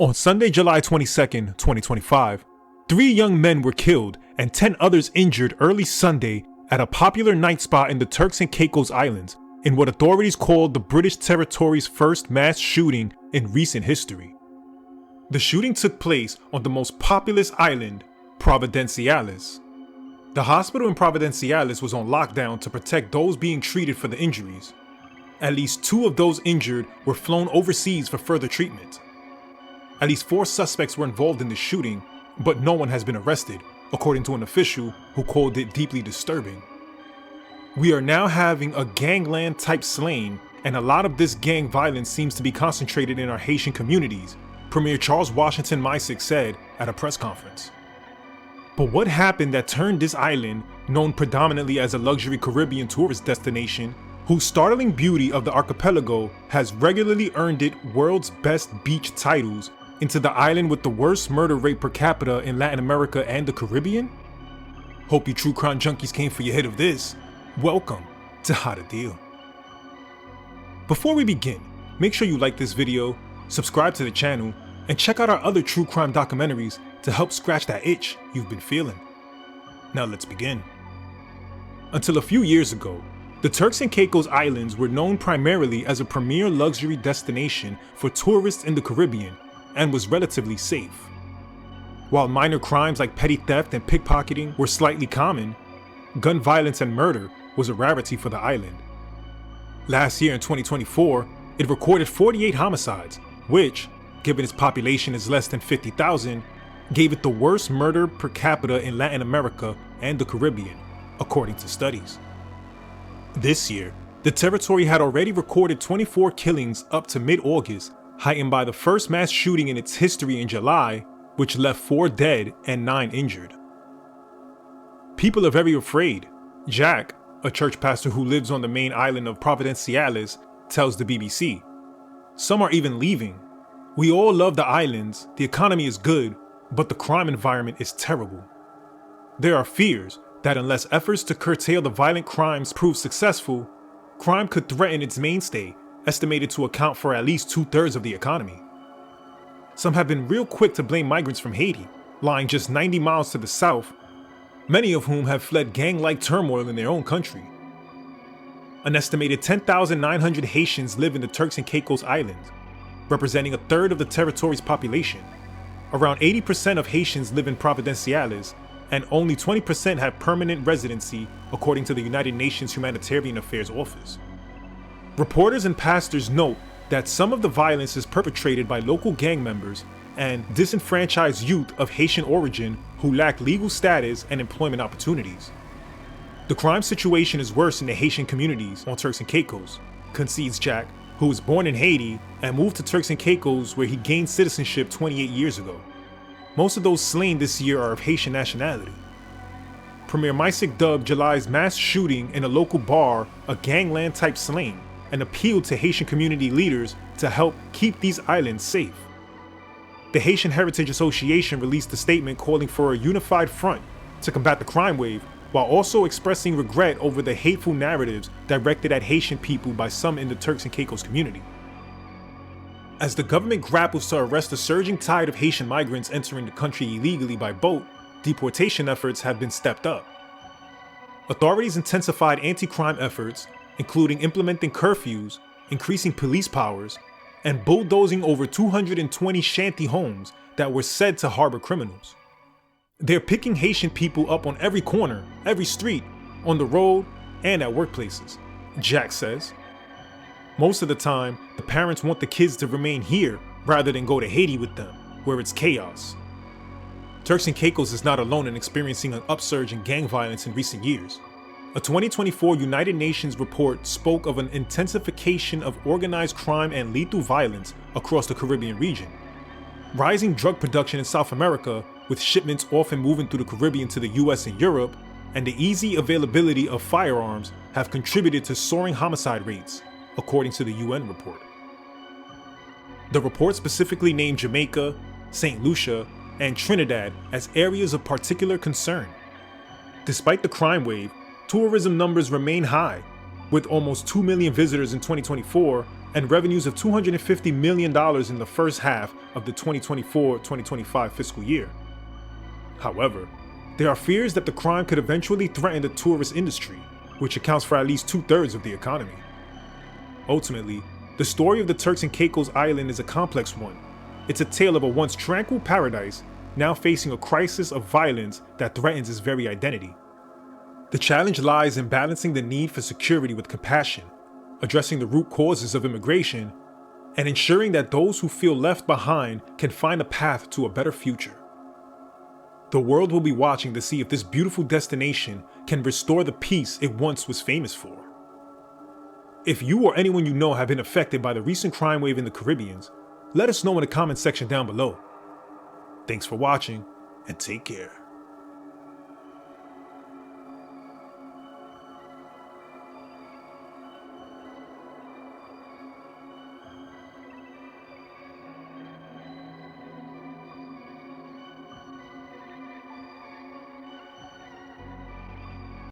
On Sunday, July 22nd, 2025, 3 young men were killed and 10 others injured early Sunday at a popular night spot in the Turks and Caicos Islands in what authorities called the British territory's first mass shooting in recent history. The shooting took place on the most populous island, Providenciales. The hospital in Providenciales was on lockdown to protect those being treated for the injuries. At least 2 of those injured were flown overseas for further treatment. At least 4 suspects were involved in the shooting, but no one has been arrested, according to an official who called it deeply disturbing. We are now having a gangland-type slaying, and a lot of this gang violence seems to be concentrated in our Haitian communities, Premier Charles Washington Misick said at a press conference. But what happened that turned this island, known predominantly as a luxury Caribbean tourist destination, whose startling beauty of the archipelago has regularly earned it world's best beach titles, into the island with the worst murder rate per capita in Latin America and the Caribbean? Hope you true crime junkies came for your hit of this. Welcome to How to Deal. Before we begin, make sure you like this video, subscribe to the channel, and check out our other true crime documentaries to help scratch that itch you've been feeling. Now let's begin. Until a few years ago, the Turks and Caicos Islands were known primarily as a premier luxury destination for tourists in the Caribbean and was relatively safe. While minor crimes like petty theft and pickpocketing were slightly common, gun violence and murder was a rarity for the island. Last year in 2024, it recorded 48 homicides, which, given its population is less than 50,000, gave it the worst murder per capita in Latin America and the Caribbean, according to studies. This year, the territory had already recorded 24 killings up to mid-August, heightened by the first mass shooting in its history in July, which left 4 dead and 9 injured. People are very afraid. Jack, a church pastor who lives on the main island of Providenciales, tells the BBC. Some are even leaving. We all love the islands, the economy is good, but the crime environment is terrible. There are fears that unless efforts to curtail the violent crimes prove successful, crime could threaten its mainstay, estimated to account for at least 2/3 of the economy. Some have been real quick to blame migrants from Haiti, lying just 90 miles to the south, many of whom have fled gang-like turmoil in their own country. An estimated 10,900 Haitians live in the Turks and Caicos Islands, representing 1/3 of the territory's population. Around 80% of Haitians live in Providenciales, and only 20% have permanent residency, according to the United Nations Humanitarian Affairs Office. Reporters and pastors note that some of the violence is perpetrated by local gang members and disenfranchised youth of Haitian origin who lack legal status and employment opportunities. The crime situation is worse in the Haitian communities on Turks and Caicos, concedes Jack, who was born in Haiti and moved to Turks and Caicos where he gained citizenship 28 years ago. Most of those slain this year are of Haitian nationality. Premier Misick dubbed July's mass shooting in a local bar a gangland-type slaying and appealed to Haitian community leaders to help keep these islands safe. The Haitian Heritage Association released a statement calling for a unified front to combat the crime wave, while also expressing regret over the hateful narratives directed at Haitian people by some in the Turks and Caicos community. As the government grapples to arrest the surging tide of Haitian migrants entering the country illegally by boat, deportation efforts have been stepped up. Authorities intensified anti-crime efforts, including implementing curfews, increasing police powers, and bulldozing over 220 shanty homes that were said to harbor criminals. They're picking Haitian people up on every corner, every street, on the road, and at workplaces, Jack says. Most of the time, the parents want the kids to remain here rather than go to Haiti with them, where it's chaos. Turks and Caicos is not alone in experiencing an upsurge in gang violence in recent years. A 2024 United Nations report spoke of an intensification of organized crime and lethal violence across the Caribbean region. Rising drug production in South America, with shipments often moving through the Caribbean to the US and Europe, and the easy availability of firearms have contributed to soaring homicide rates, according to the UN report. The report specifically named Jamaica, St. Lucia, and Trinidad as areas of particular concern. Despite the crime wave, tourism numbers remain high, with almost 2 million visitors in 2024 and revenues of $250 million in the first half of the 2024-2025 fiscal year. However, there are fears that the crime could eventually threaten the tourist industry, which accounts for at least 2/3 of the economy. Ultimately, the story of the Turks and Caicos Island is a complex one. It's a tale of a once tranquil paradise now facing a crisis of violence that threatens its very identity. The challenge lies in balancing the need for security with compassion, addressing the root causes of immigration, and ensuring that those who feel left behind can find a path to a better future. The world will be watching to see if this beautiful destination can restore the peace it once was famous for. If you or anyone you know have been affected by the recent crime wave in the Caribbean, let us know in the comments section down below. Thanks for watching, and take care.